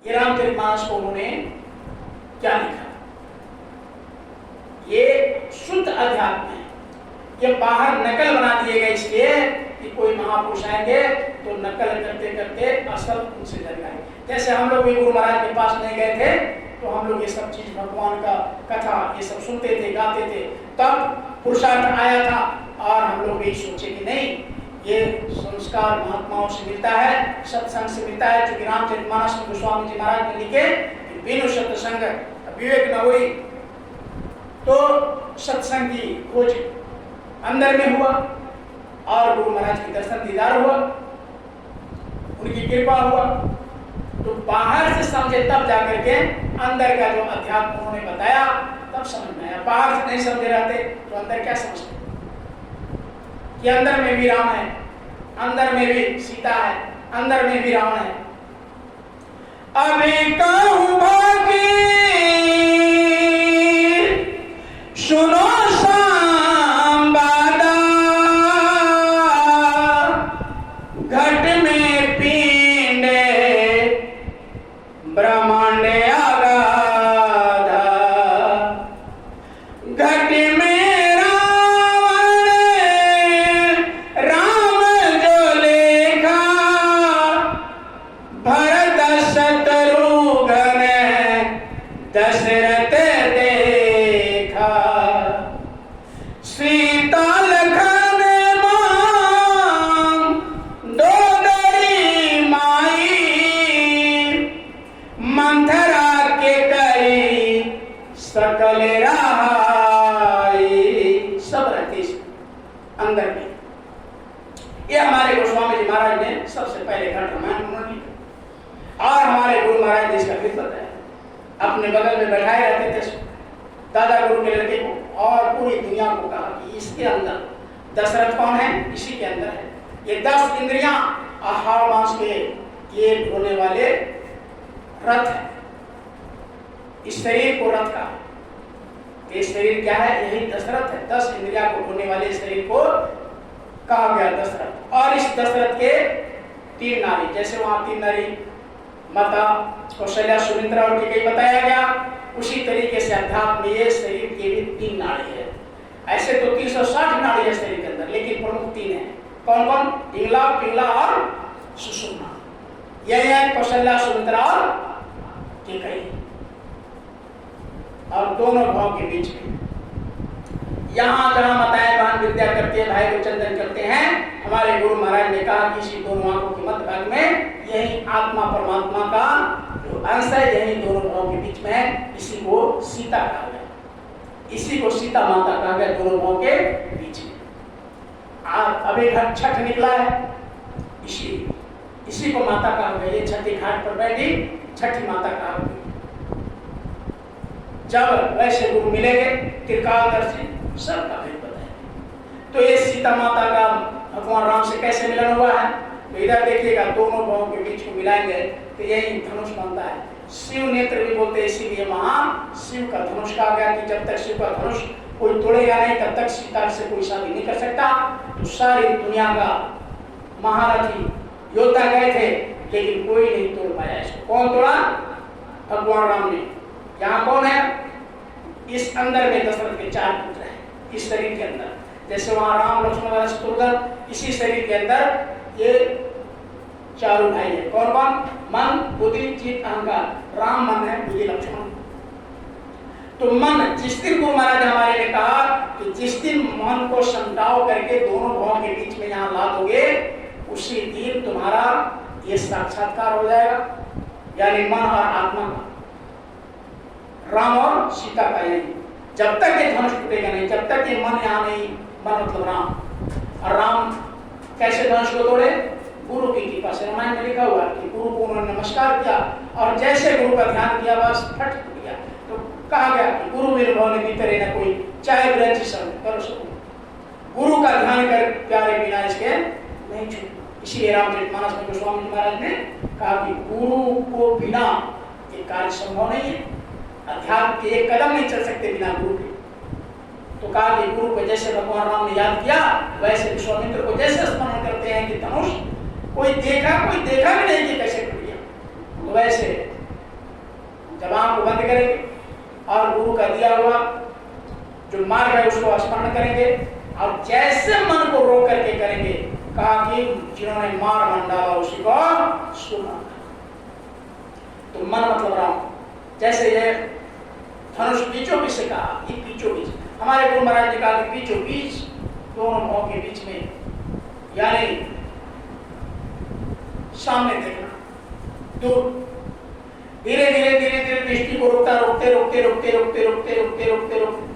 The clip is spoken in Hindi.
ये रामचरितमानस को उन्होंने क्या लिखा? ये शुद्ध अध्यात्म है। ये बाहर नकल बना दिए गए इसलिए कि कोई महापुरुष आएंगे तो नकल करते करते असल उनसे जल जाए। जैसे हम लोग भी गुरु महाराज के पास नहीं गए थे तो हम लोग ये सब चीज भगवान का कथा ये सब सुनते थे, गाते थे, तब पुरुषार्थ आया था और हम लोग भी सोचे कि नहीं, ये संस्कार महात्माओं से मिलता है, सत्संग से मिलता है। चूंकि रामचरितमानस में गोस्वामी जी महाराज ने लिखे बिनु सत्संग विवेक न हुई, तो सत्संग की खोज अंदर में हुआ और गुरु महाराज की दर्शन दीदार हुआ, उनकी कृपा हुआ। तो बाहर से समझे तब जाकर के अंदर का जो अध्यात्म उन्होंने बताया तब समझ में आया। बाहर से नहीं समझे रहते तो अंदर क्या समझते कि अंदर में भी राम है, अंदर में भी सीता है, अंदर में भी रावण है। अभी कहूं भागी सुनो सांबादा, घट में पींडे ब्रह्मांड आगाधा, घट में रावण राम जो लेखा, भरत शत्रुघ्न दशरथ देखा, सीता लखन मां दो दरी माई, मंथरा के करी सकल रहाई। सब रहते अंदर में। ये हमारे गोस्वामी जी महाराज ने सबसे पहले घट रामायण उन्होंने लिखा और हमारे गुरु महाराज ने इसका फिर बताया। अपने बगल में बैठाए रहते थे दादा गुरु के लड़के को और पूरी दुनिया को कहा कि इसके अंदर दशरथ कौन है, इसी के अंदर है। ये 10 इंद्रियां आहार मांस के ये ढोने वाले रथ है। इस शरीर को रथ का, ये शरीर क्या है? यही दशरथ है। 10 इंद्रियां को ढोने वाले शरीर को कहा गया दशरथ। और इस दशरथ के 3 नारी, जैसे वहां 3 नारी माता कौशल्या, सुमित्रा और कैकेयी बताया गया, उसी तरीके से अध्यात्म में ये शरीर के भी 3 नाड़ी है। ऐसे तो 360 नाड़ी है शरीर के अंदर, लेकिन प्रमुख 3 है। कौन कौन? पिंगला, पिंगला और सुषुम्ना। यही है कौशल्या, सुमित्रा और कैकेयी। और दोनों भाव के बीच में यहाँ जहाँ माताएं दान विद्या करते हैं, भाई को चंदन करते हैं, हमारे गुरु महाराज ने कहा कि इसी दोनों आंखों के मध्य भाग में यही आत्मा परमात्मा का जो अंश है, यही दोनों भावों के बीच में है। इसी को सीता कहा गया, इसी को सीता माता कहा गया, दोनों भावों के बीच में। अभी घाट छठ निकला है, इसी को माता कहा गया। ये छठी घाट पर बैठी छठी माता कहा गया। जब वैसे गुरु मिलेंगे त्रिकालदर्शी, सबका भेद बताएंगे। तो ये सीता माता का भगवान राम से कैसे मिलन हुआ है? तो इधर देखिएगा, दोनों भावों के बीच को मिलाएंगे तो यही धनुष बनता है। शिव नेत्र भी बोलते हैं, इसीलिए वहां शिव का धनुष कहा गया कि जब तक शिव का धनुष कोई तोड़ेगा नहीं तब तक सीता से कोई शादी नहीं कर सकता। तो सारी दुनिया का महारथी योद्धा गए थे, लेकिन कोई नहीं तोड़ पाया इसको। कौन तोड़ा? भगवान राम ने। यहाँ कौन है? इस अंदर में दशरथ के 4 पुत्र हैं, इस शरीर के अंदर। जैसे वहां राम, लक्ष्मण और शत्रुघ्न, इसी शरीर के अंदर ये चारों भाई है। कौन कौन? मन, बुद्धि, चित्त, अहंकार। राम मन है, बुद्धि लक्ष्मण। तो मन, जिस दिन गुरु महाराज हमारे ने कहा कि जिस दिन मन को समझाओ करके दोनों भावों के बीच में यहाँ ला दोगे, उसी दिन तुम्हारा ये साक्षात्कार हो जाएगा। यानी मन और आत्मा का, राम और सीता का। यही जब तक ये धनुष टूटेगा नहीं, जब तक ये मन यहाँ नहीं, मन मतलब राम। और राम कैसे धनुष को तोड़े? गुरु की कृपा से। रामायण में लिखा हुआ कि गुरु को उन्होंने नमस्कार किया और जैसे गुरु का ध्यान किया बस फट टूट गया। तो कहा गया कि गुरु मेरे भाव ने भीतर न कोई चाहे ग्रंथ करो सको। गुरु का ध्यान कर प्यारे बिना इसके नहीं छूट। इसीलिए रामचरितमानस में गोस्वामी महाराज ने कहा कि गुरु को बिना ये कार्य संभव नहीं है। अध्यात्म के एक कदम नहीं चल सकते बिना गुरु के। तो कहा कि गुरु को जैसे भगवान राम ने याद किया, वैसे विश्वामित्र को जैसे स्मरण करते हैं कि धनुष कोई देखा भी नहीं कि कैसे टूट गया, तो वैसे जब आंख को बंद करेंगे और गुरु का दिया हुआ जो मार्ग है उसको स्मरण करेंगे और जैसे मन को रोक करके करेंगे, कहा कि जिन्होंने मार मन डाला उसी को सुना। तो मन मतलब राम, जैसे ये धनुष बीचों बीच से कहा, ये बीचों बीच हमारे गुरु महाराज जी कहा कि बीचों बीच दोनों भाव के बीच में, यानी सामने देखना, दूर, धीरे धीरे धीरे धीरे दृष्टि को रोकते रोकते रोकते रोकते रोकते रोकते रोकते रोकते